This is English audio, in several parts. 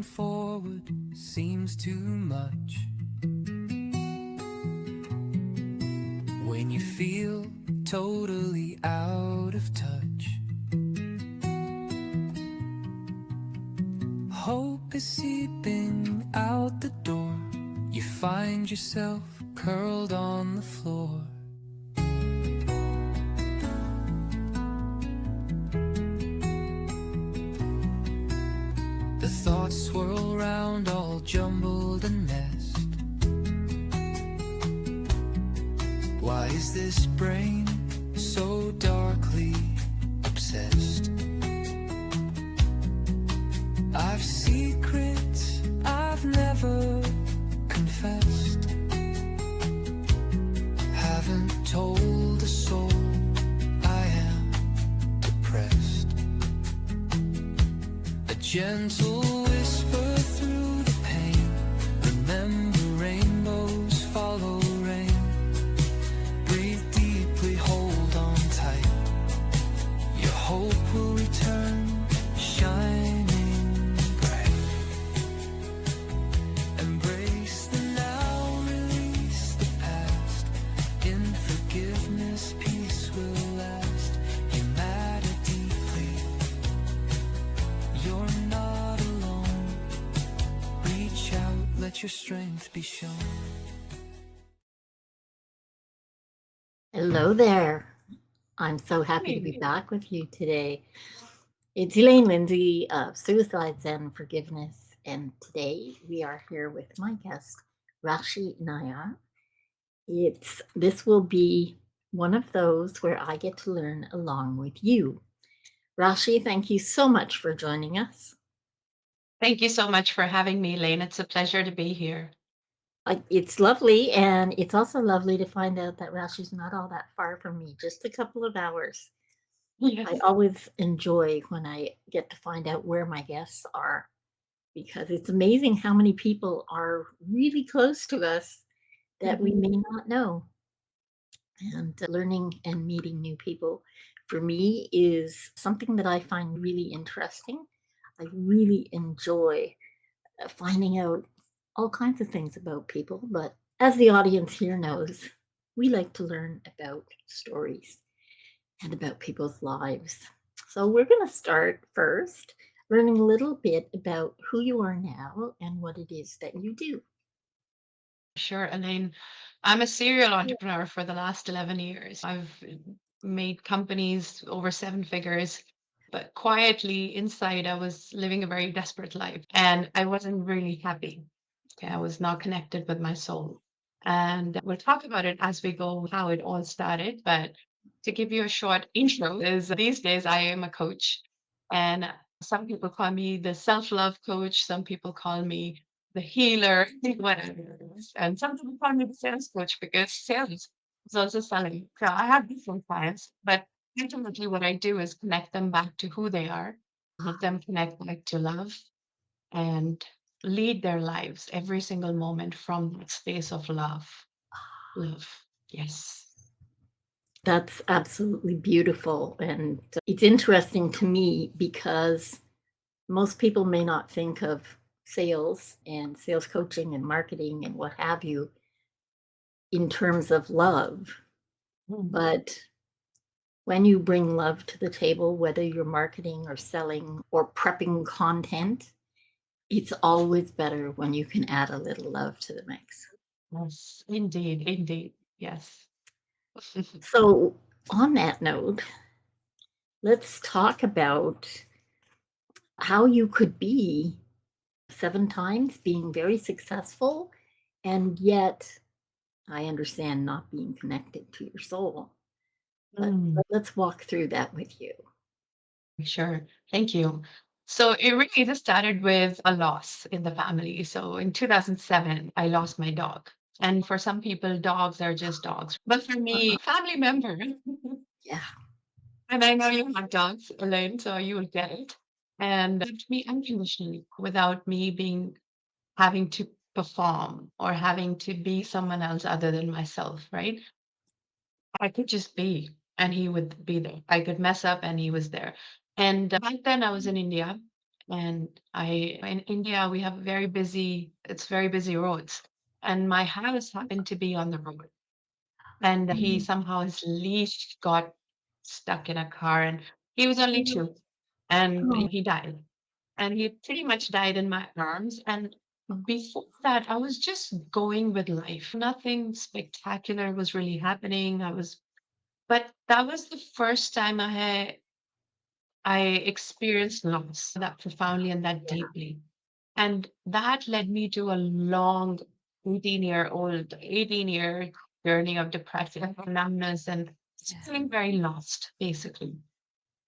moving forward seems too much. When you feel totally out of touch, hope is seeping out the door. You find yourself curled on the floor. The thoughts swirl round all jumbled and messed. Why is this brain so darkly obsessed? I've secrets I've never confessed. Haven't told a soul I am depressed. A gentle whisper through the pain. Remember, rainbows follow rain. Breathe deeply, hold on tight. Your hope will return, shining bright. Embrace the now, release the past. In forgiveness, peace will last. You matter deeply, you're not alone. Reach out, let your strength be shown. Hello there. I'm so happy to be Hey. back with you today. It's Elaine Lindsay of Suicides and Forgiveness, and today we are here with my guest, Rashi Nayar. This will be one of those where I get to learn along with you. Rashi, thank you so much for joining us. Thank you so much for having me, Elaine. It's a pleasure to be here. It's lovely, and it's also lovely to find out that Rashi's not all that far from me, just a couple of hours. I Yes. always enjoy when I get to find out where my guests are because it's amazing how many people are really close to us that we Mhm. may not know. And learning and meeting new people for me is something that I find really interesting. I really enjoy finding out all kinds of things about people, but as the audience here knows, we like to learn about stories and about people's lives. So, we're going to start first learning a little bit about who you are now and what it is that you do. Sure, Elaine. I'm a serial entrepreneur for the last 11 years. I've made companies over seven figures, but quietly inside, I was living a very desperate life and I wasn't really happy. Okay, I was not connected with my soul. And we'll talk about it as we go, how it all started. But to give you a short intro, is these days I am a coach. And some people call me the self-love coach. Some people call me the healer, whatever it is. And some people call me the sales coach because sales is also selling. So I have different clients, but ultimately what I do is connect them back to who they are, help them connect back to love and lead their lives every single moment from that space of love. Love. Yes. That's absolutely beautiful. And it's interesting to me because most people may not think of sales and sales coaching and marketing and what have you in terms of love. Mm. But when you bring love to the table, whether you're marketing or selling or prepping content, it's always better when you can add a little love to the mix. Yes, indeed, indeed. Yes. So, on that note, let's talk about how you could be 7 times being very successful and yet I understand not being connected to your soul. But Mm, let's walk through that with you. sure. Thank you. So it really just started with a loss in the family. So in 2007, I lost my dog. And for some people, dogs are just dogs. But for me, family member. Yeah. And I know you have dogs, Elaine, so you will get it. And loved me unconditionally without me being having to perform or having to be someone else other than myself, right? I could just be, and he would be there. I could mess up, and he was there. And back then, I was in India, And in India, we have very busy roads. And my house happened to be on the road. And he Mm. somehow, his leash got stuck in a car, and he was only two, and Oh, he died. And he pretty much died in my arms. And before that, I was just going with life. Nothing spectacular was really happening. But that was the first time I experienced loss that profoundly and that deeply. And that led me to a long 18-year journey of depression, numbness, and just yeah. feeling very lost, basically.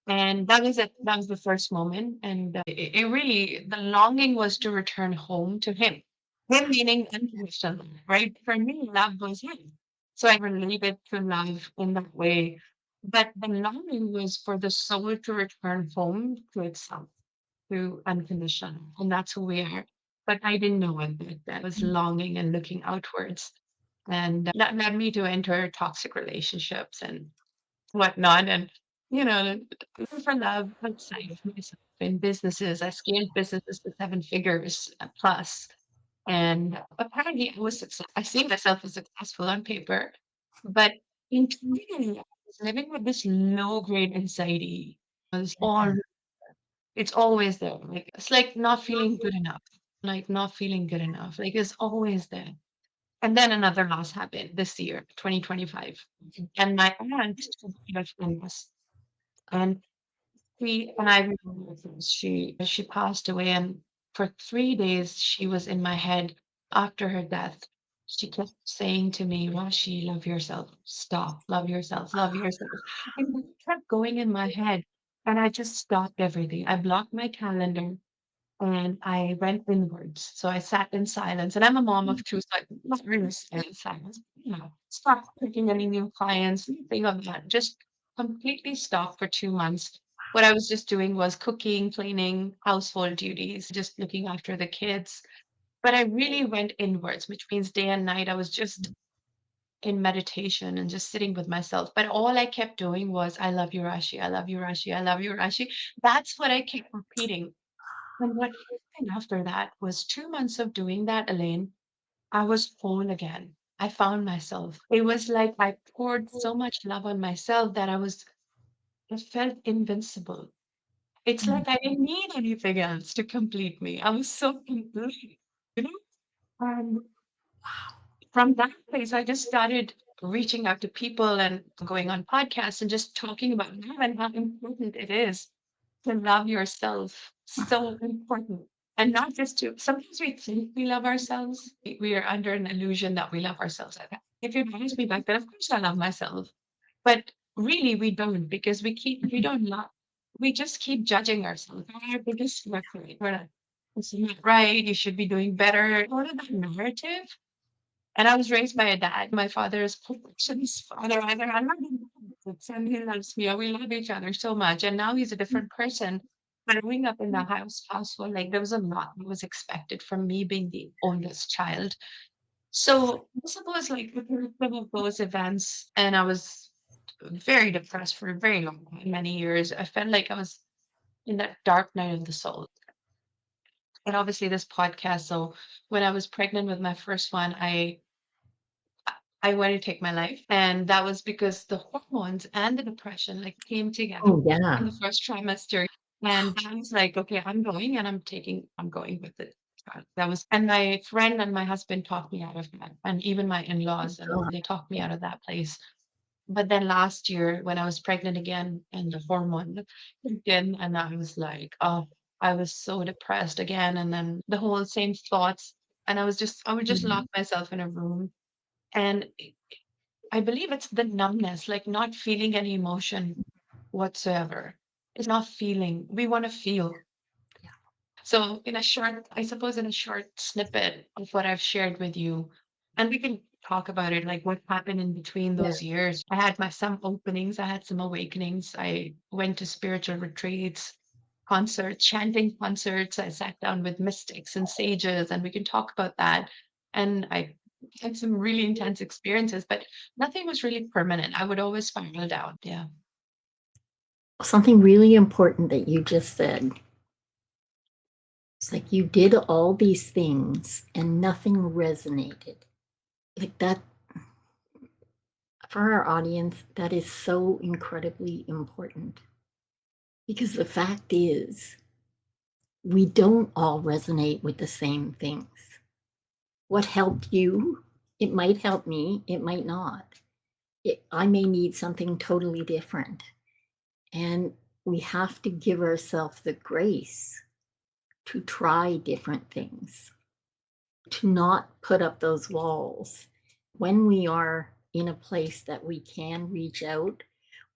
And that was it. That was the first moment. And it really, the longing was to return home to him. Him meaning unconditional love, right? For me, love was him. So I related to love in that way. But the longing was for the soul to return home to itself, to unconditional. And that's who we are. But I didn't know it back then. I was longing and looking outwards. And that led me to enter toxic relationships and whatnot. And, looking for love outside of myself in businesses. I scaled businesses to seven figures plus. And apparently I see myself as successful on paper, but internally I was living with this low grade anxiety. Yeah. It's always there. Like it's like not feeling good enough. Like not feeling good enough. Like it's always there. And then another loss happened this year, 2025. And my aunt died of illness. And I remember this, she passed away, and for 3 days she was in my head after her death. She kept saying to me, Rashi, love yourself. Stop, love yourself, love yourself. And it kept going in my head. And I just stopped everything. I blocked my calendar and I went inwards. So I sat in silence. And I'm a mom of two, so I'm not really sat in silence. Stopped taking any new clients, nothing of that. Just completely stopped for 2 months. What I was just doing was cooking, cleaning, household duties, just looking after the kids. But I really went inwards, which means day and night I was just in meditation and just sitting with myself. But all I kept doing was, I love you, Rashi. I love you, Rashi. I love you, Rashi. That's what I kept repeating. And what happened after that was 2 months of doing that, Elaine. I was whole again. I found myself. It was like I poured so much love on myself that I felt invincible. It's Mm. like I didn't need anything else to complete me. I was so complete, you know? And from that place, I just started reaching out to people and going on podcasts and just talking about love and how important it is to love yourself. So important. And not just to, sometimes we think we love ourselves. We are under an illusion that we love ourselves. If you'd asked me back then, of course I love myself. But really we don't because we don't love, we just keep judging ourselves. Our biggest critic. We're like, this is not right. You should be doing better. All of that narrative. And I was raised by a dad. My father is perfectionist father. I love him, and he loves me. And we love each other so much. And now he's a different person. But growing up in the household, like there was a lot that was expected from me being the oldest child. So I suppose like with some of those events, and I was very depressed for a very long time, many years. I felt like I was in that dark night of the soul. And obviously this podcast. So when I was pregnant with my first one, I wanted to take my life. And that was because the hormones and the depression like came together Oh, in yeah. the first trimester. And I was like, okay, I'm going and I'm going with it. That was, and my friend and my husband talked me out of that. And even my in-laws, and God. they talked me out of that place. But then last year when I was pregnant again and the hormone kicked in and I was like, oh, I was so depressed again. And then the whole same thoughts. And I would just lock Mhm. myself in a room. And I believe it's the numbness, like not feeling any emotion whatsoever. It's not feeling. We want to feel. Yeah. So, I suppose in a short snippet of what I've shared with you, and we can talk about it, like what happened in between Yeah. those years. I had some openings, I had some awakenings. I went to spiritual retreats, concerts, chanting concerts. I sat down with mystics and sages, and we can talk about that. And I had some really intense experiences, but nothing was really permanent. I would always spiral down. Yeah. Something really important that you just said. It's like you did all these things and nothing resonated. Like that, for our audience, that is so incredibly important. Because the fact is, we don't all resonate with the same things. What helped you, it might help me, it might not. I may need something totally different. And we have to give ourselves the grace to try different things, to not put up those walls. When we are in a place that we can reach out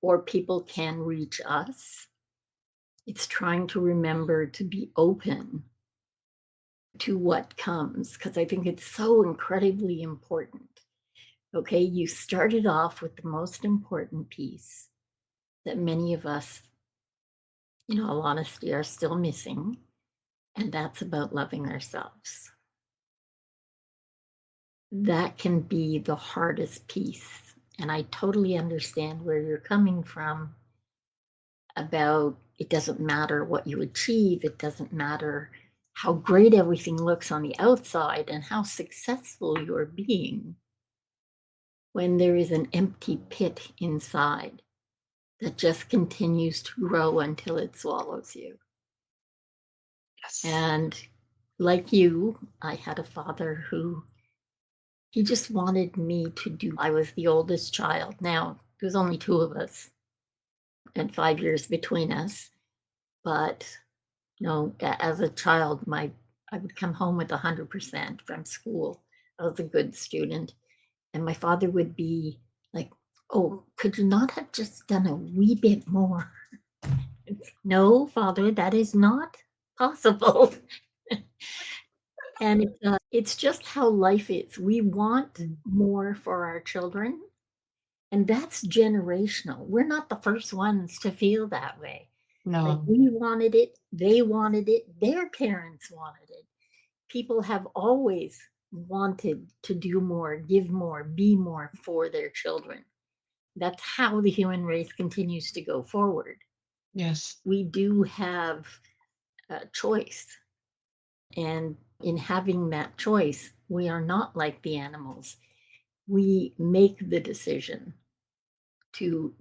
or people can reach us, it's trying to remember to be open to what comes, because I think it's so incredibly important. Okay, you started off with the most important piece that many of us, in all honesty, are still missing, and that's about loving ourselves. That can be the hardest piece. And I totally understand where you're coming from about it doesn't matter what you achieve, it doesn't matter how great everything looks on the outside and how successful you're being when there is an empty pit inside that just continues to grow until it swallows you. Yes. And like you, I had a father who he just wanted me to do. I was the oldest child. Now, there's only two of us and 5 years between us. But, as a child, I would come home with 100% from school. I was a good student. And my father would be like, "Oh, could you not have just done a wee bit more?" No, father, that is not possible. And it's just how life is. We want more for our children, and that's generational. We're not the first ones to feel that way. Like, No. we wanted it, they wanted it, their parents wanted it. People have always wanted to do more, give more, be more for their children. That's how the human race continues to go forward. Yes. We do have a choice. And in having that choice, we are not like the animals. We make the decision to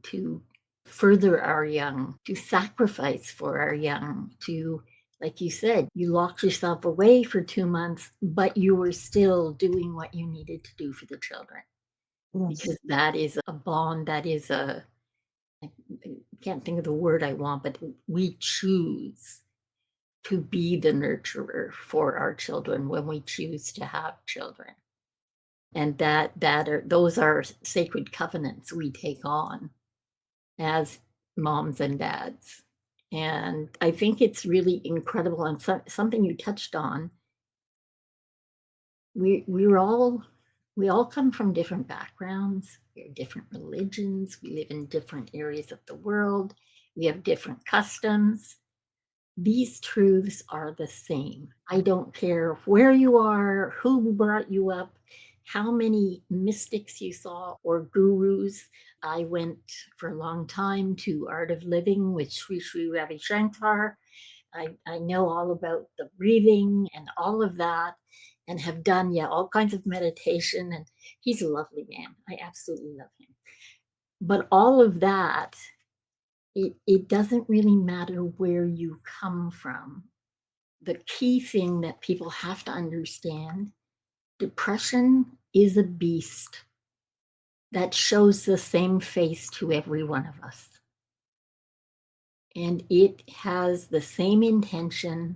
further our young, to sacrifice for our young, to, like you said, you locked yourself away for 2 months, but you were still doing what you needed to do for the children. Yes. Because that is a bond, that is I can't think of the word I want, but we choose to be the nurturer for our children when we choose to have children. And those are sacred covenants we take on as moms and dads. And I think it's really incredible, and something you touched on. We all come from different backgrounds. We have different religions. We live in different areas of the world. We have different customs. These truths are the same. I don't care where you are, who brought you up, how many mystics you saw or gurus. I went for a long time to Art of Living with Sri Ravi Shankar. I know all about the breathing and all of that, and have done, all kinds of meditation. And he's a lovely man. I absolutely love him. But all of that, it doesn't really matter where you come from. The key thing that people have to understand, depression is a beast that shows the same face to every one of us. And it has the same intention,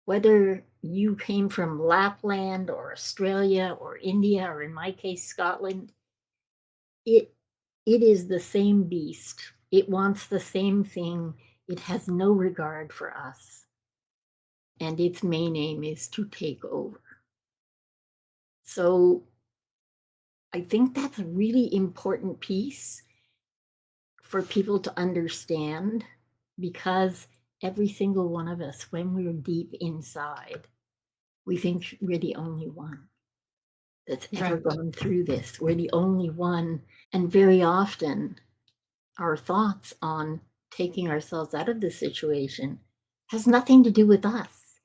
whether you came from Lapland or Australia or India, or in my case, Scotland. It is the same beast. It wants the same thing. It has no regard for us. And its main aim is to take over. So I think that's a really important piece for people to understand, because every single one of us, when we're deep inside, we think we're the only one that's ever Right. gone through this. We're the only one. And very often, our thoughts on taking ourselves out of the situation has nothing to do with us.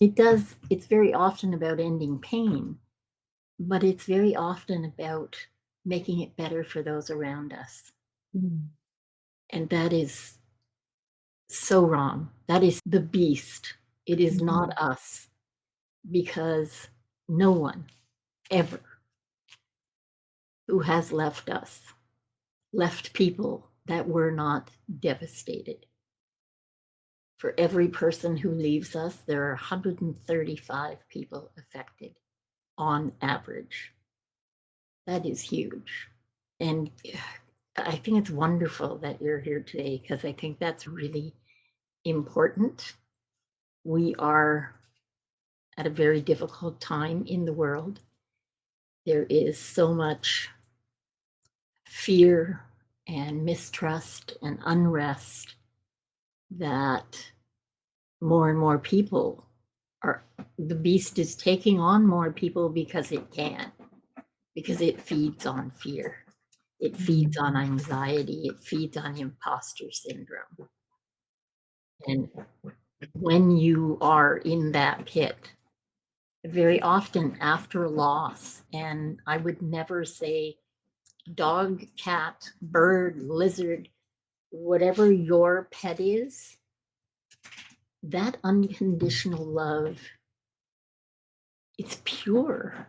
It does, it's very often about ending pain, but it's very often about making it better for those around us. Mm. And that is so wrong. That is the beast. It is not Mhm. us, because no one ever who has left us left people that were not devastated. For every person who leaves us, there are 135 people affected on average. That is huge. And I think it's wonderful that you're here today, because I think that's really important. We are at a very difficult time in the world. There is so much fear and mistrust and unrest that more and more people are, the beast is taking on more people because it can, because it feeds on fear. It feeds Mm. on anxiety. It feeds on imposter syndrome. And when you are in that pit, very often after loss, and I would never say dog, cat, bird, lizard, whatever your pet is, that unconditional love, it's pure.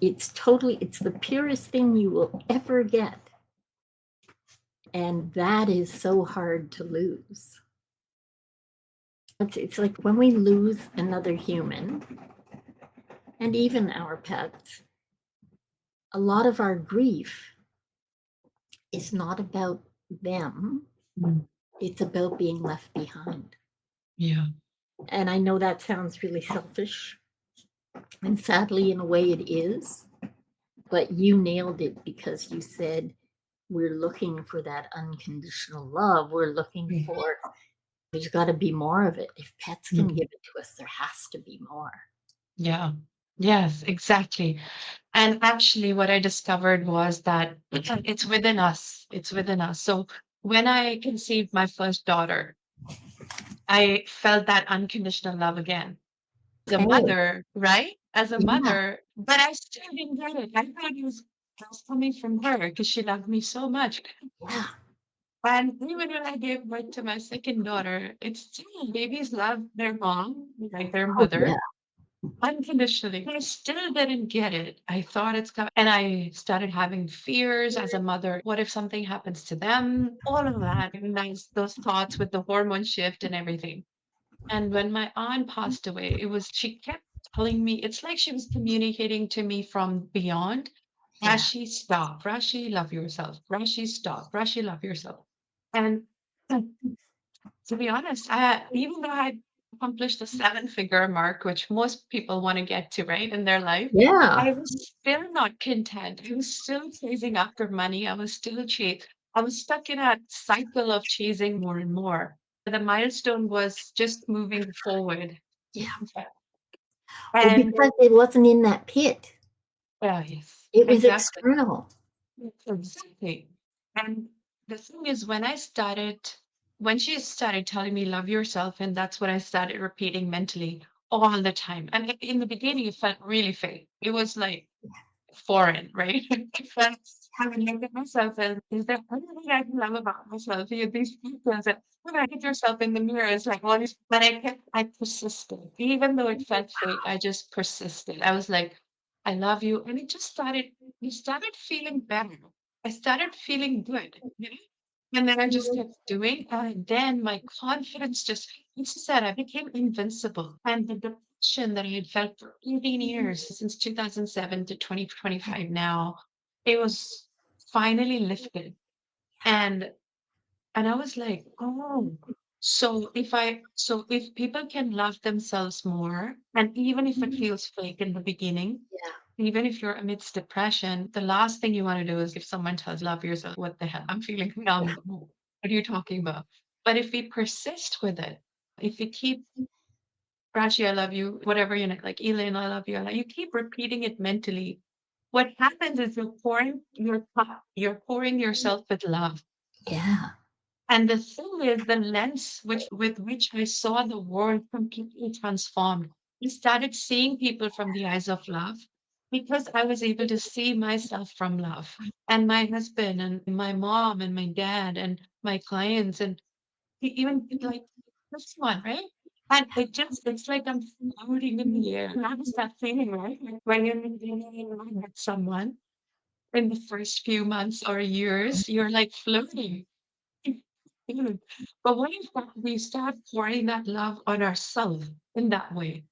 It's totally, it's the purest thing you will ever get. And that is so hard to lose. It's like when we lose another human, and even our pets, a lot of our grief is not about them, Mm. it's about being left behind. Yeah. And I know that sounds really selfish, and sadly, in a way, it is. But you nailed it, because you said we're looking for that unconditional love. We're looking Mm. for, there's got to be more of it. If pets can Mm. give it to us, there has to be more. Yeah. Yes, exactly. And actually, what I discovered was that it's within us. It's within us. So when I conceived my first daughter, I felt that unconditional love again. As a Okay. mother, right? As a Yeah. mother, but I still didn't get it. I thought it was coming from her because she loved me so much. Yeah. And even when I gave birth to my second daughter, it's still babies love their mom, like their Oh, yeah. mother, unconditionally. I still didn't get it. I thought it's coming. And I started having fears as a mother. What if something happens to them? All of that. And those thoughts with the hormone shift and everything. And when my aunt passed away, she kept telling me, it's like she was communicating to me from beyond. Yeah. Rashi, stop. Rashi, love yourself. Rashi, stop. Rashi, love yourself. And to be honest, even though I accomplished the seven-figure mark, which most people want to get to, right, in their life, Yeah. I was still not content. I was still chasing after money. I was stuck in a cycle of chasing more and more. The milestone was just moving forward. Yeah. Well, And because it wasn't in that pit, yes, it was exactly. external. Exactly. And the thing is, when she started telling me, love yourself, and that's what I started repeating mentally all the time. And in the beginning, it felt really fake. It was like foreign, right? It felt, I would look at myself and is there anything I can love about myself? You have these features and when I get yourself in the mirror, it's like all these, but I persisted. Even though it felt fake, I just persisted. I was like, I love you. And you started feeling better. I started feeling good, you know? And then I just kept doing, and then my confidence just, like you said, I became invincible. And the depression that I had felt for 18 years, since 2007 to 2025 now, it was finally lifted. And and I was like, oh, so if people can love themselves more, and even if it feels fake in the beginning, Yeah. even if you're amidst depression, the last thing you want to do is if someone tells love yourself, what the hell? I'm feeling numb. What are you talking about? But if we persist with it, if we keep Rashi, I love you, whatever you know, like Elaine, I love you, you keep repeating it mentally. What happens is you're pouring yourself with love. Yeah. And the thing is, the lens with which I saw the world completely transformed. I started seeing people from the eyes of love because I was able to see myself from love, and my husband and my mom and my dad and my clients and even like this one, right? And it's like I'm floating in the air. How does that feeling, right? Like when you're in love with someone in the first few months or years, you're like floating. Mm. But what if we start pouring that love on ourselves in that way?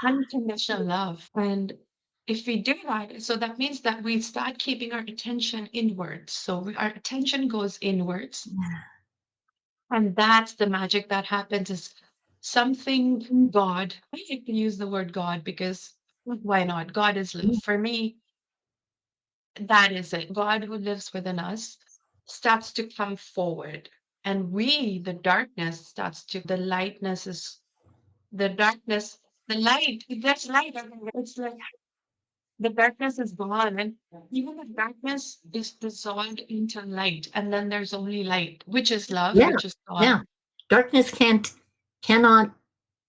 Unconditional love. And if we do that, so that means that we start keeping our attention inwards. So our attention goes inwards. And that's the magic that happens is something God, I like to use the word God because why not? God is love. For me, that is it. God who lives within us starts to come forward. And we, the darkness, starts to, the lightness is the darkness, the light, there's light everywhere. It's like the darkness is gone. And even the darkness is dissolved into light. And then there's only light, which is love, Yeah, which is God. yeah. Darkness cannot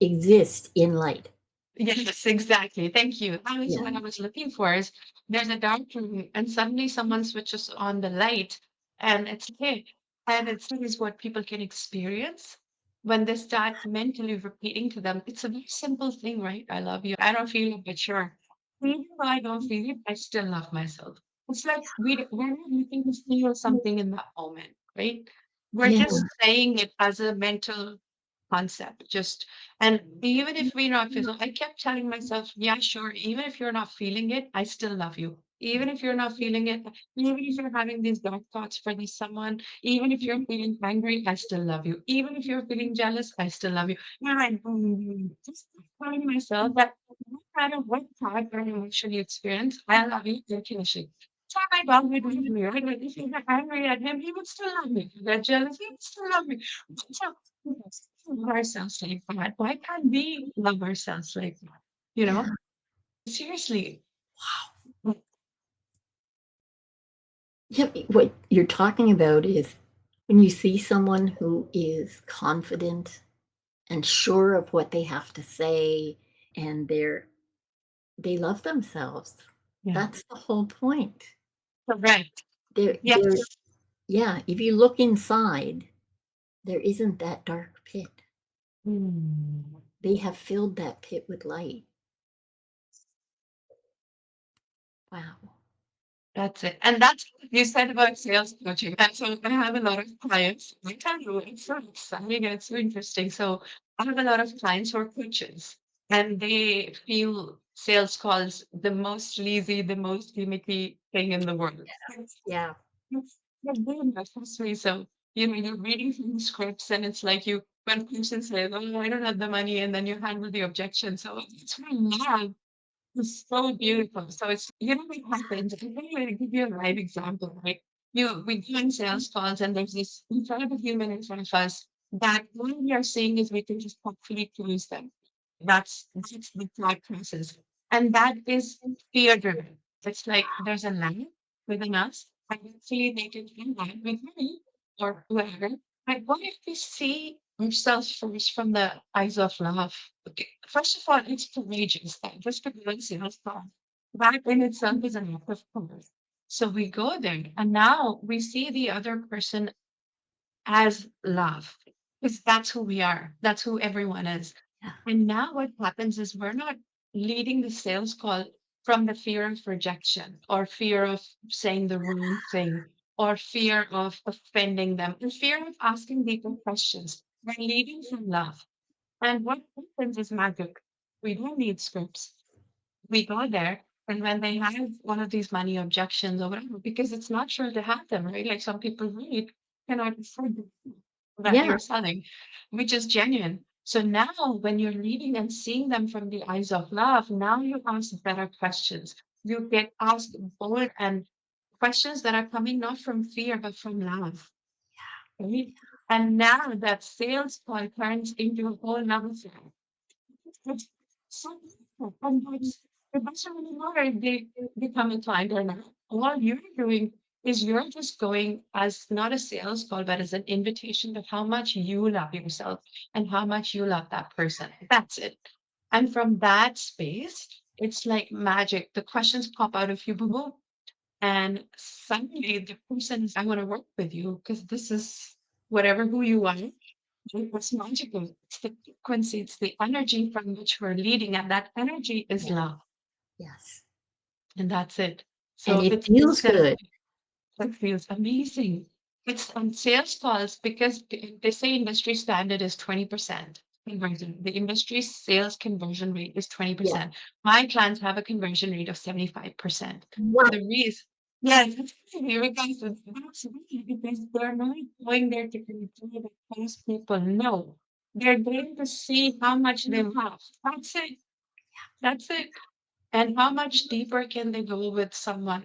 exist in light. Yes, exactly. Thank you. That was Yeah, what I was looking for. Is there's a dark room, and suddenly someone switches on the light, and it's okay. And it's that is what people can experience when they start mentally repeating to them. It's a very simple thing, right? I love you. I don't feel it, but sure. Even though I don't feel it, I still love myself. It's like we're not looking to feel something in that moment, right? We're yeah, just saying it as a mental concept. Just and even if we're not feeling, I kept telling myself, yeah, sure, even if you're not feeling it, I still love you. Even if you're not feeling it, even if you're having these dark thoughts for this someone, even if you're feeling angry, I still love you. Even if you're feeling jealous, I still love you. And I just telling myself that no matter what thought or emotion you experience, I love you unconditionally. So my dog would leave me, right? Like if you're angry at him, he would still love me. If you're jealous, he would still love me. So yes, love ourselves like that. Why can't we love ourselves like that? You yeah, know, seriously. Mm. yeah. What you're talking about is when you see someone who is confident and sure of what they have to say, and they love themselves. Yeah, That's the whole point. correct. They're Yes. yeah. If you look inside, there isn't that dark pit. Mm. They have filled that pit with light. Wow. That's it. And that's what you said about sales coaching. And so I have a lot of clients. I tell you, it's so exciting and it's so interesting. So I have a lot of clients who are coaches and they feel sales calls the most sleazy, the most gimmicky thing in the world. Yeah. But then that frustrates me. So, you're reading from the scripts and it's like you, when a person says, oh, I don't have the money, and then you handle the objection. So it's really mad. It's so beautiful. So what happens. I'm going to give you a live example, right? We do in sales calls, and there's this incredible human in front of us that all we are saying is we can just hopefully close them. That's the thought process, and that is fear driven. It's like there's a line within us, and hopefully they can do that with me or whoever. But what if we see ourselves first from the eyes of love? Okay. First of all, it's courageous that just because sales call, that in itself is an act of courage. So we go there, and now we see the other person as love, because that's who we are. That's who everyone is. Yeah. And now what happens is we're not leading the sales call from the fear of rejection or fear of saying the wrong thing or fear of offending them or fear of asking deeper questions. We're leading from love. And what happens is magic. We don't need scripts. We go there, and when they have one of these money objections or whatever, because it's not sure to have them, right? Like some people really cannot afford the thing that Yeah. you're selling, which is genuine. So now, when you're reading and seeing them from the eyes of love, now you ask better questions. You get asked bold and questions that are coming not from fear but from love, right? And now that sales call turns into a whole nother thing. It's so beautiful. And it doesn't really matter if they become a client or not. All you're doing is you're just going as not a sales call, but as an invitation of how much you love yourself and how much you love that person. That's it. And from that space, it's like magic. The questions pop out of you, boo boo. And suddenly the person is, I want to work with you because this is whatever who you are. It's magical. It's the frequency, it's the energy from which we're leading. And that energy is Yeah. love. Yes. And that's it. And So it it's feels instead of good. that feels amazing. It's on sales calls because they say industry standard is 20% conversion. The industry sales conversion rate is Yeah. 20%. My clients have a conversion rate of 75%. Wow. The reason, yes, that's crazy because that's really because they're not going there to continue to close people. No, they're going to see how much they have. That's it. That's it. And how much deeper can they go with someone?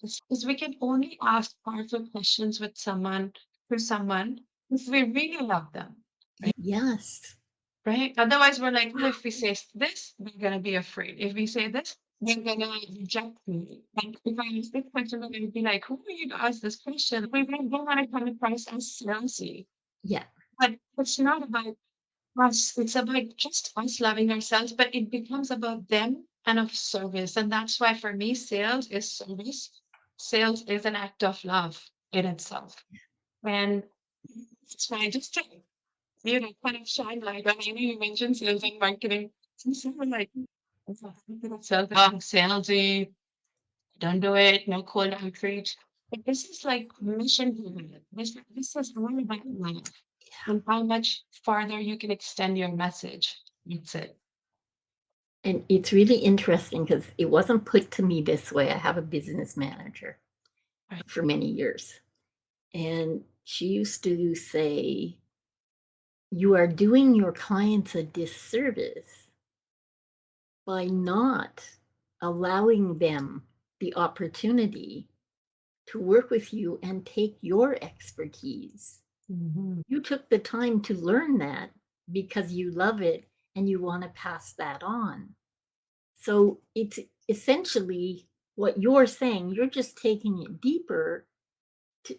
Because we can only ask powerful questions with someone to someone if we really love them, Yes. right? Otherwise, we're like, oh, if we say this, they're gonna be afraid. If we say this, they're gonna reject me. Like if I ask this question, they're gonna be like, who are you to ask this question? We don't want to come across as salesy. Yeah. But it's not about us. It's about just us loving ourselves, but it becomes about them and of service. And that's why for me, sales is service. Sales is an act of love in itself. And it's fine. Just to, kind of shine light on, you mentioned sales and marketing. Some people like, sales, salesy, don't do it, no cold outreach. But this is like mission driven. This is all about love and how much farther you can extend your message. That's it. And it's really interesting because it wasn't put to me this way. I have a business manager Right. for many years. And she used to say, you are doing your clients a disservice by not allowing them the opportunity to work with you and take your expertise. Mhm. You took the time to learn that because you love it and you want to pass that on. So it's essentially what you're saying, you're just taking it deeper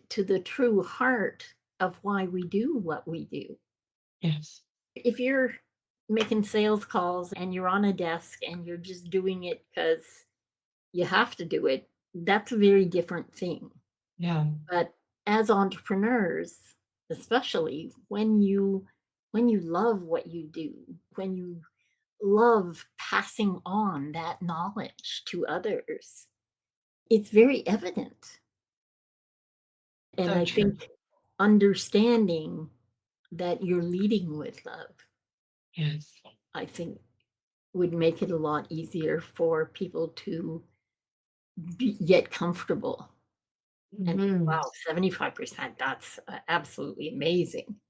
to the true heart of why we do what we do. Yes. If you're making sales calls and you're on a desk and you're just doing it because you have to do it, that's a very different thing. Yeah. But as entrepreneurs, especially when you love what you do, when you love passing on that knowledge to others, it's very evident. And So I true. think understanding that you're leading with love, Yes. I think would make it a lot easier for people to get comfortable. And Mhm. wow, 75%, that's absolutely amazing.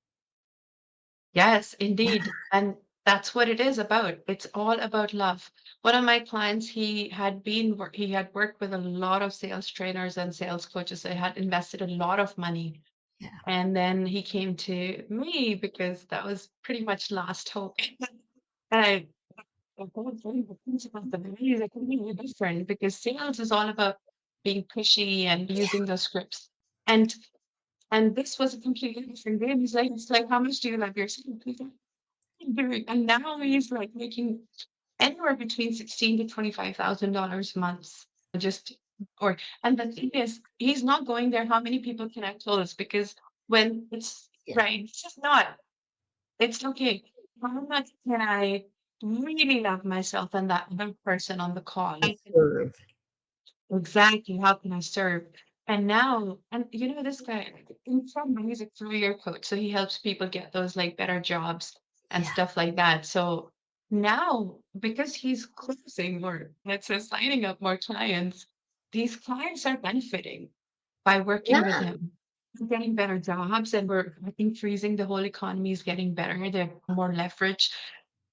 Yes, indeed. And that's what it is about. It's all about love. One of my clients, he had worked with a lot of sales trainers and sales coaches. So he had invested a lot of money. Yeah. And then he came to me because that was pretty much last hope. And I told him the principles, the values are completely different because sales is all about being pushy and Yeah. using those scripts. And and this was a completely different game. He's like, it's like, how much do you love yourself? He's like, "I'm doing," and now he's like making anywhere between 16 to $25,000 a month. Just or and the thing is, he's not going there. How many people can I close? Because when it's Yeah. right, it's just not. It's okay. How much can I really love myself and that other person on the call? And serve. Exactly. How can I serve? And now, and this guy, in some ways, a career coach. So he helps people get those like better jobs and Yeah. stuff like that. So now, because he's closing more, let's say signing up more clients, these clients are benefiting by working with Yeah. him. They're getting better jobs, and I think freezing the whole economy is getting better. They're more leverage.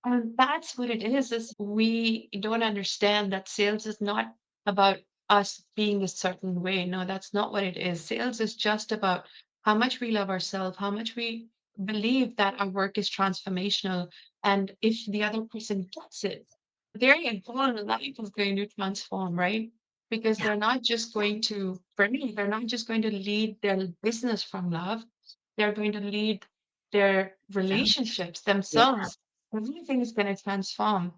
And that's what it is we don't understand that sales is not about us being a certain way. No, that's not what it is. Sales is just about how much we love ourselves, how much we believe that our work is transformational. And if the other person gets it, their whole life is going to transform, right? because Yeah. they're not just going to, for me, they're not just going to lead their business from love. They're going to lead their So, relationships yeah. themselves. Everything is going to transform,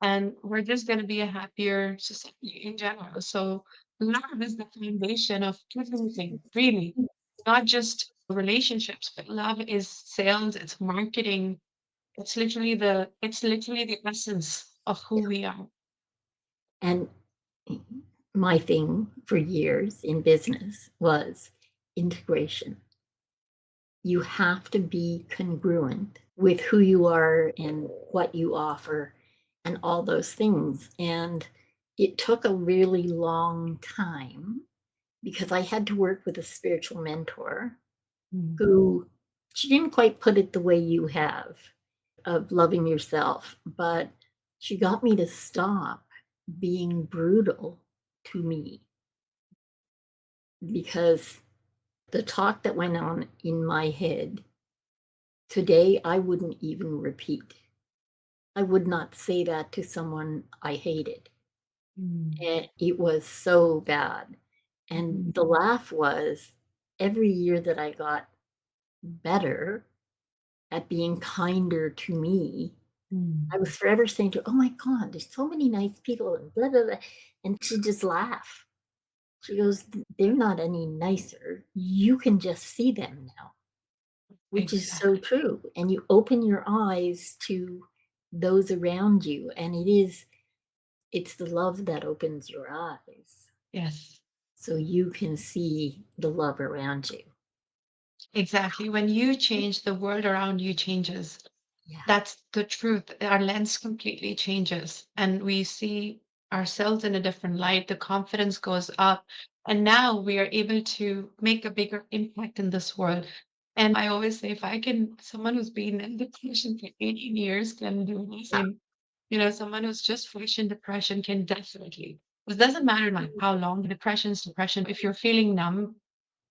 and we're just going to be a happier society in general. So love is the foundation of everything, really, not just relationships, but love is sales, it's marketing, it's literally the essence of who we are. And my thing for years in business was integration. You have to be congruent with who you are and what you offer and all those things. And it took a really long time because I had to work with a spiritual mentor Mm, who she didn't quite put it the way you have of loving yourself, but she got me to stop being brutal to me because the talk that went on in my head today, I wouldn't even repeat. I would not say that to someone I hated. mm, And it was so bad. And mm, the laugh was every year that I got better at being kinder to me, mm. I was forever saying to her, "Oh my God, there's so many nice people," and blah, blah, blah. And she'd just laugh. She goes, "They're not any nicer. You can just see them now," which is so Exactly. true. And you open your eyes to those around you. And it's the love that opens your eyes Yes. so you can see the love around you. Exactly. When you change, the world around you changes. Yeah. That's the truth. Our lens completely changes and we see ourselves in a different light. The confidence goes up. And now we are able to make a bigger impact in this world. And I always say, if I can, someone who's been in depression for 18 years can do the same. Someone who's just fresh in depression can definitely. It doesn't matter like how long depression's depression. If you're feeling numb,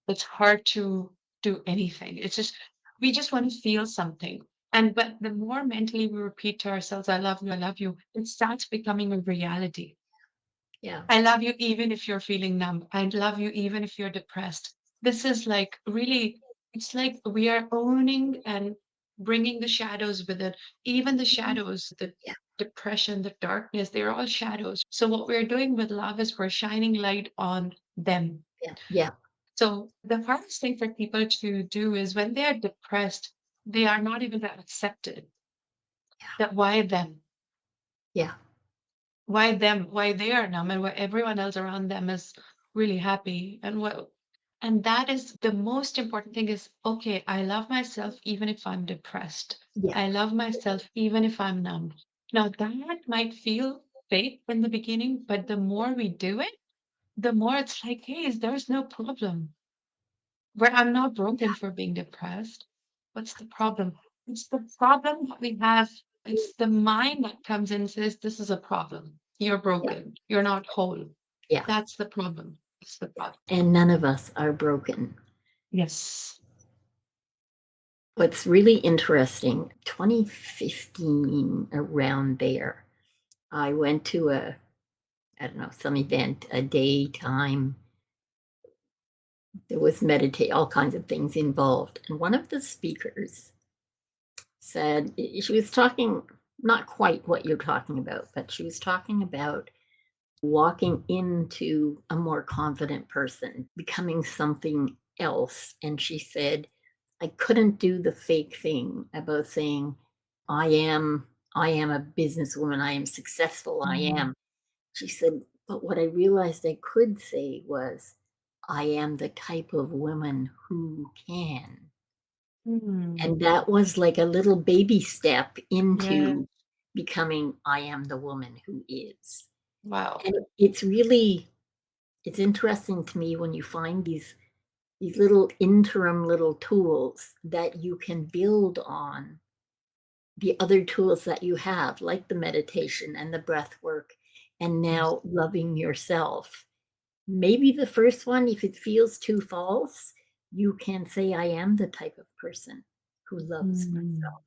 it's hard to do anything. It's just we just want to feel something. And but the more mentally we repeat to ourselves, I love you, it starts becoming a reality. Yeah. I love you even if you're feeling numb. I love you even if you're depressed. This is like really, it's like we are owning and bringing the shadows with it. Even the shadows, the Yeah. depression, the darkness, they're all shadows. So what we're doing with love is we're shining light on them. Yeah. Yeah. So the hardest thing for people to do is when they are depressed, they are not even that accepted. That why them? Yeah. Why them? Why they are numb and why everyone else around them is really happy and what and that is the most important thing is okay, I love myself even if I'm depressed. Yeah. I love myself even if I'm numb. Now that might feel fake in the beginning, but the more we do it, the more it's like, hey, there's no problem. Where I'm not broken for being depressed. What's the problem? It's the problem that we have. It's the mind that comes in and says, this is a problem. You're Yeah. broken. You're not whole. Yeah. That's the problem. It's the problem. And none of us are broken. Yes. What's really interesting, 2015, around there, I went to I don't know, some event, a daytime. There was meditate, all kinds of things involved. And one of the speakers said, she was talking, not quite what you're talking about, but she was talking about walking into a more confident person, becoming something else. And she said, I couldn't do the fake thing about saying, I am, I am a businesswoman, I am successful, I Mm, am. She said, but what I realized I could say was, I am the type of woman who can. mm, And that was like a little baby step yeah. into becoming I am the woman who is. Wow. And it's really it's interesting to me when you find these little interim little tools that you can build on the other tools that you have, like the meditation and the breath work, and Yes. now loving yourself. Maybe the first one, if it feels too false, you can say, I am the type of person who loves Mm, myself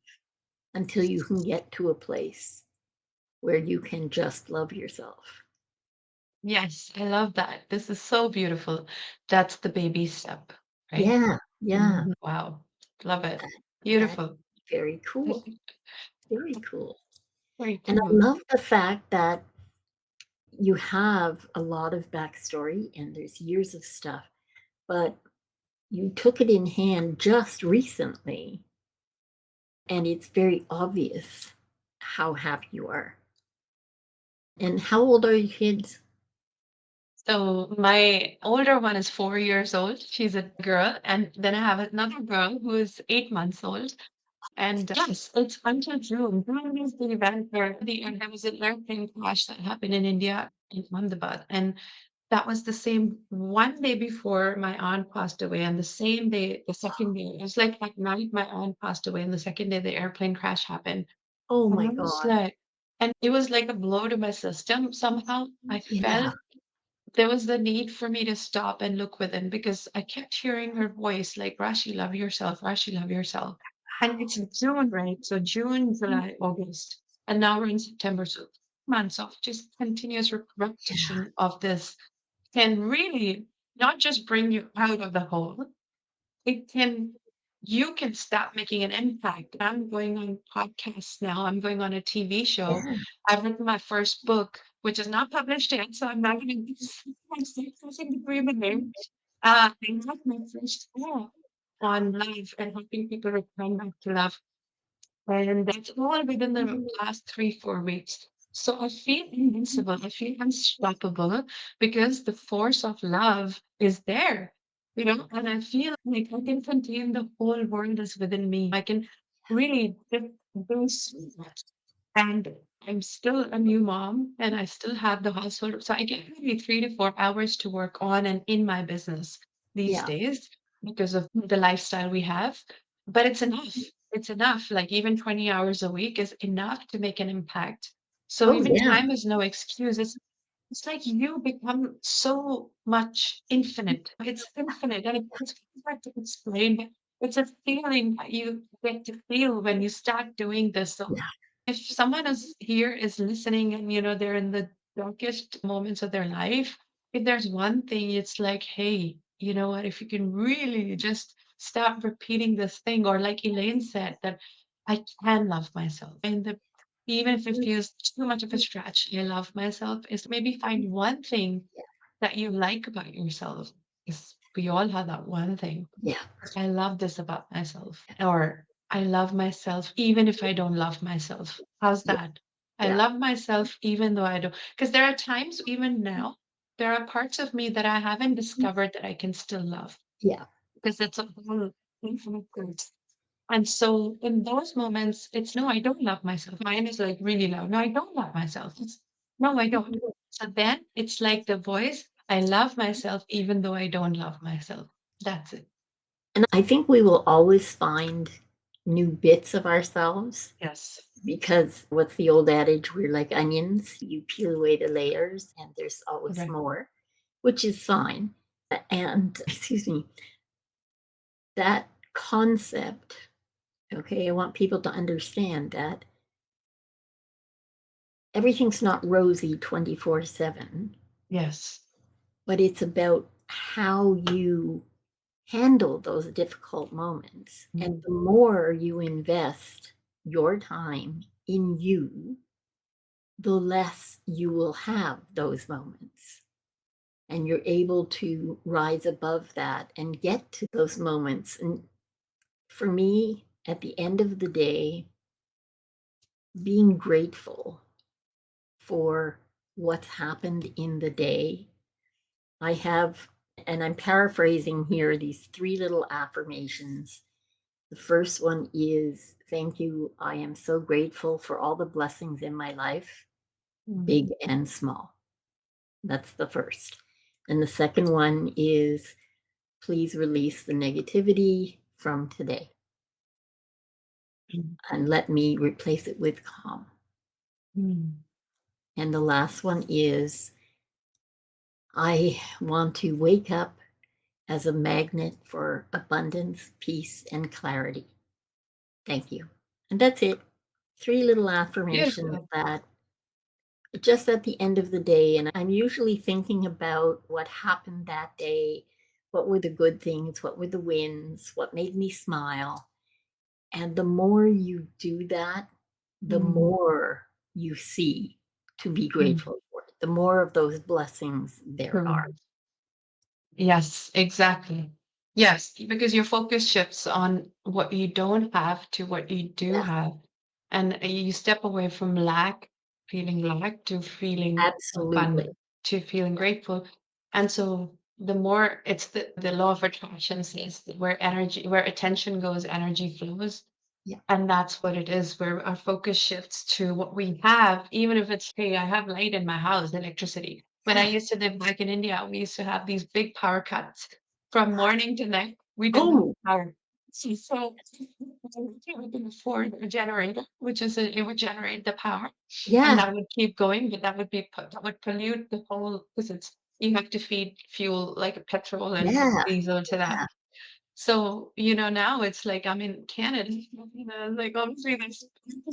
until you can get to a place where you can just love yourself. Yes, I love that. This is so beautiful. That's the baby step, right? Yeah, yeah. Wow. Love it. That Beautiful. very cool. Very cool. Very And I cool. love the fact that you have a lot of backstory and there's years of stuff, but you took it in hand just recently, and it's very obvious how happy you are. And how old are your kids? So my older one is 4 years old. She's a girl. And then I have another girl who is 8 months old. And yes, it's until June. June is the event where there was an airplane crash that happened in India in Ahmedabad. And that was the same one day before my aunt passed away. And the same day, the second day, it was like at night, my aunt passed away. And the second day, the airplane crash happened. Oh And my I was God. like, and it was like a blow to my system. Somehow I Yeah. felt there was the need for me to stop and look within because I kept hearing her voice like, Rashi, love yourself, Rashi, love yourself. And it's June, right? So June, July, August, and now we're in September. So months of just continuous Yeah. repetition of this can really not just bring you out of the hole, it can you can start making an impact. I'm going on podcasts now. I'm going on a TV show. Yeah. I've written my first book, which is not published yet, so I'm not going to I'm still crossing the name. I got my first book on love and helping people return back to love. And that's all within the last 3, 4 weeks. So I feel invincible. I feel unstoppable because the force of love is there, and I feel like I can contain the whole world is within me. I can really do so much. And I'm still a new mom and I still have the household. So I get maybe 3 to 4 hours to work on and in my business these Yeah. days because of the lifestyle we have. But it's enough. It's enough. Like even 20 hours a week is enough to make an impact. So Oh even yeah. time is no excuse. It's like you become so much infinite. It's infinite and it's hard to explain, but it's a feeling that you get to feel when you start doing this. So Yeah. if someone is here is listening and they're in the darkest moments of their life, if there's one thing, it's like, hey, you know what, if you can really just stop repeating this thing, or like Elaine said, that I can love myself. And even if it feels too much of a stretch, I love myself, is maybe find one thing that you like about yourself. Because we all have that one thing. Yeah. I love this about myself, or I love myself even if I don't love myself. How's Yeah. that? I Yeah. love myself even though I don't, because there are times, even now, there are parts of me that I haven't discovered that I can still love, Yeah. because it's a whole infinite good. And so in those moments, it's no, I don't love myself. Mine is like really loud. No, I don't love myself. No, I don't. So then it's like the voice, I love myself even though I don't love myself. That's it. And I think we will always find new bits of ourselves Yes. because what's the old adage? We're like onions. You peel away the layers and there's always Right. more, which is fine. And excuse me, that concept, okay, I want people to understand that everything's not rosy 24/7, Yes. but it's about how you handle those difficult moments. And Mm, the more you invest your time in you, the less you will have those moments. And you're able to rise above that and get to those moments. And for me, at the end of the day, being grateful for what's happened in the day. I have, and I'm paraphrasing here, these three little affirmations. The first one is, thank you. I am so grateful for all the blessings in my life, big mm, and small. That's the first. And the second one is, please release the negativity from today mm, and let me replace it with calm. mm, And the last one is, I want to wake up as a magnet for abundance, peace, and clarity. Thank you. And that's it. Three little affirmations beautiful. that just at the end of the day, and I'm usually thinking about what happened that day, what were the good things, what were the wins, what made me smile. And the more you do that, the Mm, more you see to be mm, grateful for, the more of those blessings there are. true. Yes, exactly. Yes, because your focus shifts on what you don't have to what you do Yeah, have. And you step away from feeling lack, to feeling absolutely. abundant, to feeling grateful. And so the more it's the law of attraction says that where attention goes, energy flows. Yeah. And that's what it is, where our focus shifts to what we have, even if it's, hey, I have light in my house, electricity. When I Yeah. used to live back in India, we used to have these big power cuts from morning to night. We didn't have Oh, power. So we can afford a generator, it would generate the power, and yeah. that would keep going, but that would pollute the whole, because it's, you have to feed fuel like petrol and Yeah. diesel to that. Yeah. So, now it's like I'm in Canada, like obviously there's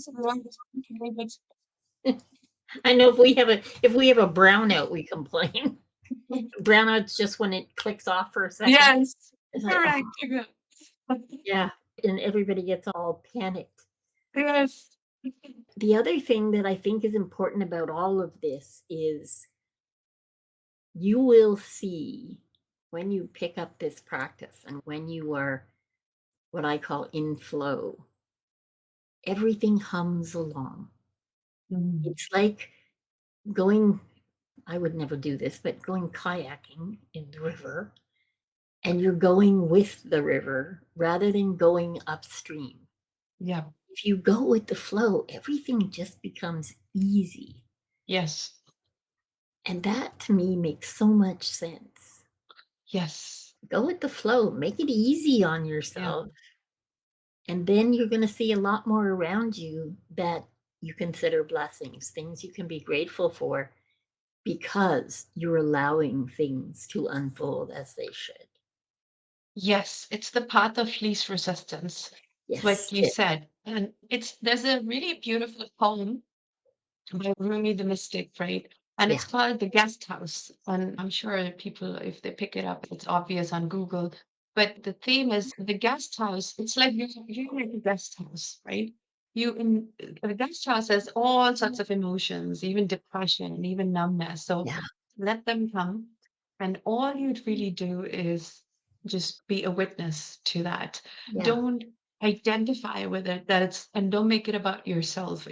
a lot of I know if we have a brownout, we complain. Brownout's just when it clicks off for a second. yes, It's like, oh, correct. yeah. And everybody gets all panicked. Yes. The other thing that I think is important about all of this is you will see when you pick up this practice and when you are what I call in flow, everything hums along. Mm, It's like going, I would never do this, but going kayaking in the river and you're going with the river rather than going upstream. yeah. If you go with the flow, everything just becomes easy. Yes. And that to me makes so much sense. Yes. Go with the flow, make it easy on Yeah. yourself. And then you're going to see a lot more around you that you consider blessings, things you can be grateful for because you're allowing things to unfold as they should. Yes. It's the path of least resistance. It's what Yes. you said. And there's a really beautiful poem by Rumi the Mystic, right? And Yeah. it's called The Guest House. And I'm sure people, if they pick it up, it's obvious on Google. But the theme is the guest house. It's like you're in a guest house, right? The guest house has all sorts of emotions, even depression, even numbness. So Yeah. let them come. And all you'd really do is just be a witness to that. Yeah. Don't identify with it, and don't make it about yourself.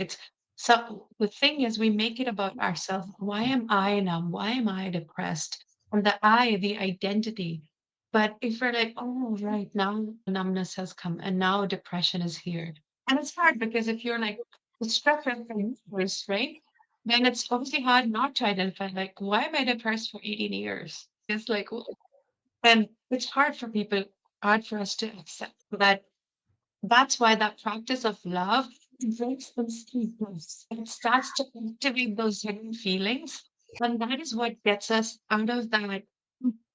So the thing is, we make it about ourselves. Why Yeah. am I numb? Why am I depressed? And the I, the identity. But if we're like, oh, right, now numbness has come and now depression is here. And it's hard because if you're like the structure for years, right? Then it's obviously hard not to identify, like, why am I depressed for 18 years? It's like, well, and it's hard for us to accept that. That's why that practice of love breaks those stigmas. It starts to activate those hidden feelings. And that is what gets us out of that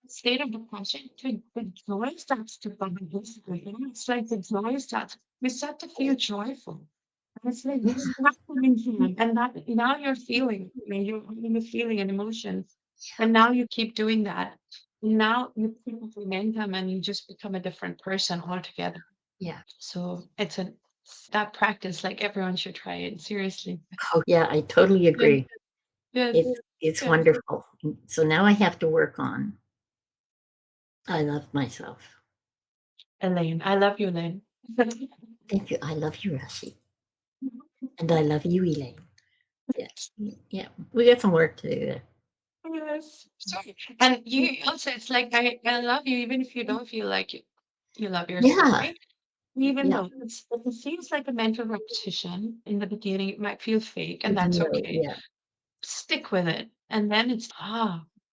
state of depression. The joy starts to bubble inside. It's like the joy starts, we start to feel joyful. And it's like this happening here. And that now you're feeling, you're having a feeling and emotion. And now you keep doing that. Now you pick up momentum and you just become a different person altogether. Yeah. So that practice, like everyone should try it. Seriously. Oh, yeah. I totally Yes, agree. yes, It's yes. wonderful. So now I have to work on I love myself. Elaine, I love you, Elaine. Thank you. I love you, Rashi. And I love you, Elaine. Yeah. Yeah. We got some work to do there. Yes. Sorry. And you also, it's like I love you, even if you don't feel like you love yourself, Yeah. right? Even Yeah. though it seems like a mental repetition in the beginning, it might feel fake, and I that's know. okay. Yeah. Stick with it. And then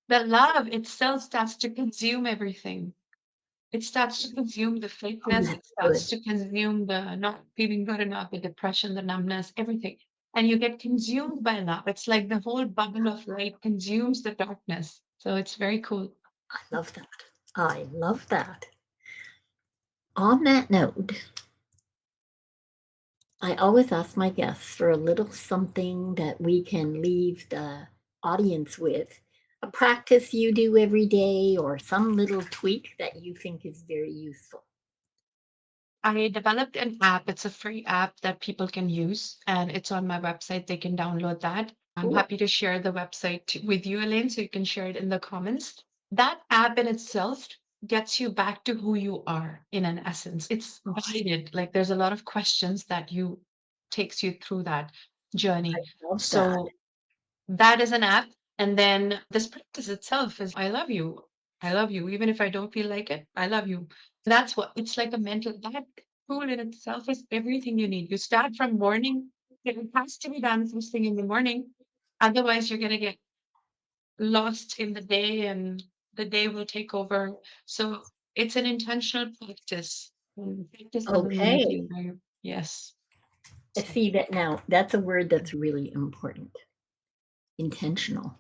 the love itself starts to consume everything. It starts to consume the Oh, fakeness. It that's starts good. to consume the not feeling good enough, the depression, the numbness, everything. And you get consumed by love. It's like the whole bubble of light consumes the darkness. So it's very cool. I love that. I love that. On that note, I always ask my guests for a little something that we can leave the audience with, a practice you do every day, or some little tweak that you think is very useful. I developed an app. It's a free app that people can use, and it's on my website. They can download that. I'm Cool. happy to share the website with you, Elaine, so you can share it in the comments. That app in itself gets you back to who you are in an essence. It's guided, like there's a lot of questions that you takes you through that journey. Love that. So that is an app. And then this practice itself is I love you. I love you. Even if I don't feel like it, I love you. That's what it's like a mental that tool in itself is everything you need. You start from morning. It has to be done first thing in the morning. Otherwise, you're gonna get lost in the day and the day will take over. So it's an intentional practice. And practice doesn't mean you Okay. feel very yes. I So see that now. That's a word that's really important. Intentional.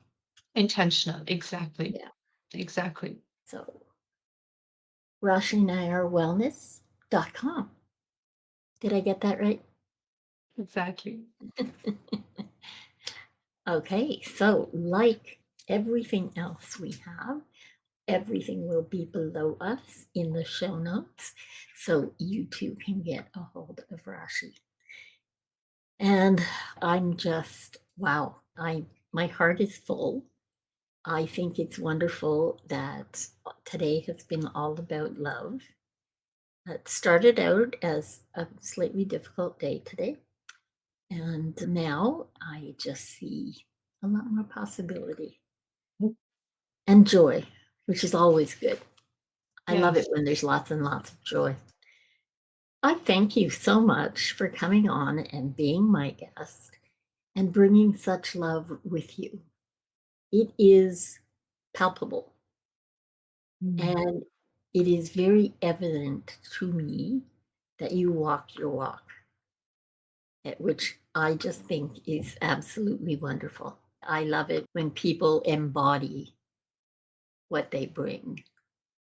intentional, exactly. Yeah. Exactly. So, Rashi Nayar Wellness.com. Did I get that right? Exactly. Okay, so like everything else we have, everything will be below us in the show notes, so you too can get a hold of Rashi. And I'm just wow, I my heart is full. I think it's wonderful that today has been all about love. It started out as a slightly difficult day today, and now I just see a lot more possibility and joy, which is always good. I love it Yes. when there's lots and lots of joy. I thank you so much for coming on and being my guest and bringing such love with you. It is palpable Mm. and it is very evident to me that you walk your walk, which I just think is absolutely wonderful. I love it when people embody what they bring.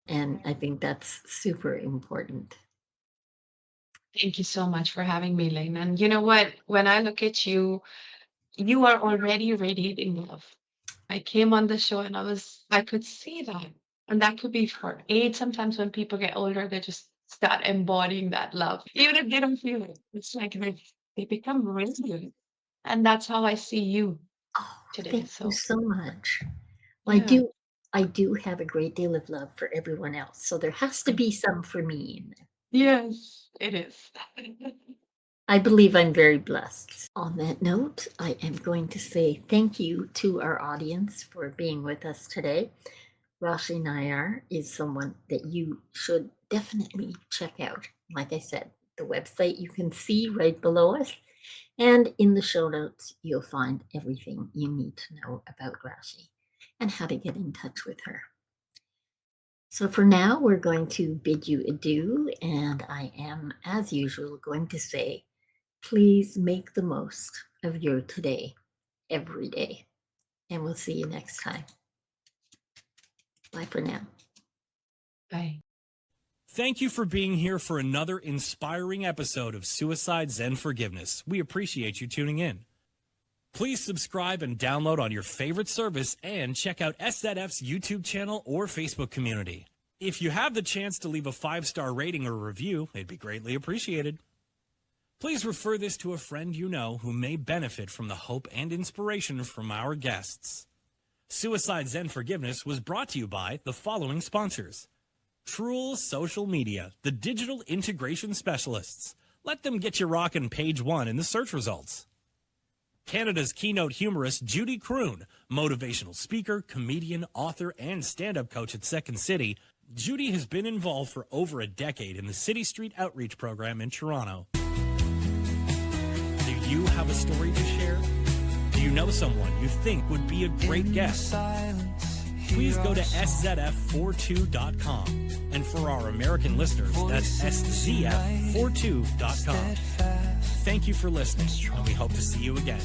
And I think that's super important. Thank you so much for having me, Lane. And you know what? When I look at you, you are already radiating love. I came on the show and I could see that. And that could be for age. Sometimes when people get older, they just start embodying that love. Even if they don't feel it. It's like they become radiant. And that's how I see you Oh, today. thank you So so much. Well, yeah. I do have a great deal of love for everyone else. So there has to be some for me in there. Yes, it is. I believe I'm very blessed. On that note, I am going to say thank you to our audience for being with us today. Rashi Nayar is someone that you should definitely check out. Like I said, the website you can see right below us. And in the show notes, you'll find everything you need to know about Rashi and how to get in touch with her. So for now, we're going to bid you adieu. And I am, as usual, going to say, please make the most of your today every day. And we'll see you next time. Bye for now. Bye. Thank you for being here for another inspiring episode of Suicide Zen Forgiveness. We appreciate you tuning in. Please subscribe and download on your favorite service and check out SZF's YouTube channel or Facebook community. If you have the chance to leave a 5-star rating or review, it'd be greatly appreciated. Please refer this to a friend you know who may benefit from the hope and inspiration from our guests. Suicide Zen Forgiveness was brought to you by the following sponsors. Truel Social Media, the digital integration specialists. Let them get you rocking page 1 in the search results. Canada's keynote humorist Judy Croon, motivational speaker, comedian, author, and stand-up coach at Second City. Judy has been involved for over a decade in the City Street Outreach Program in Toronto. Do you have a story to share? Do you know someone you think would be a great guest? Please go to szf42.com. And for our American listeners, that's szf42.com. Thank you for listening, and we hope to see you again.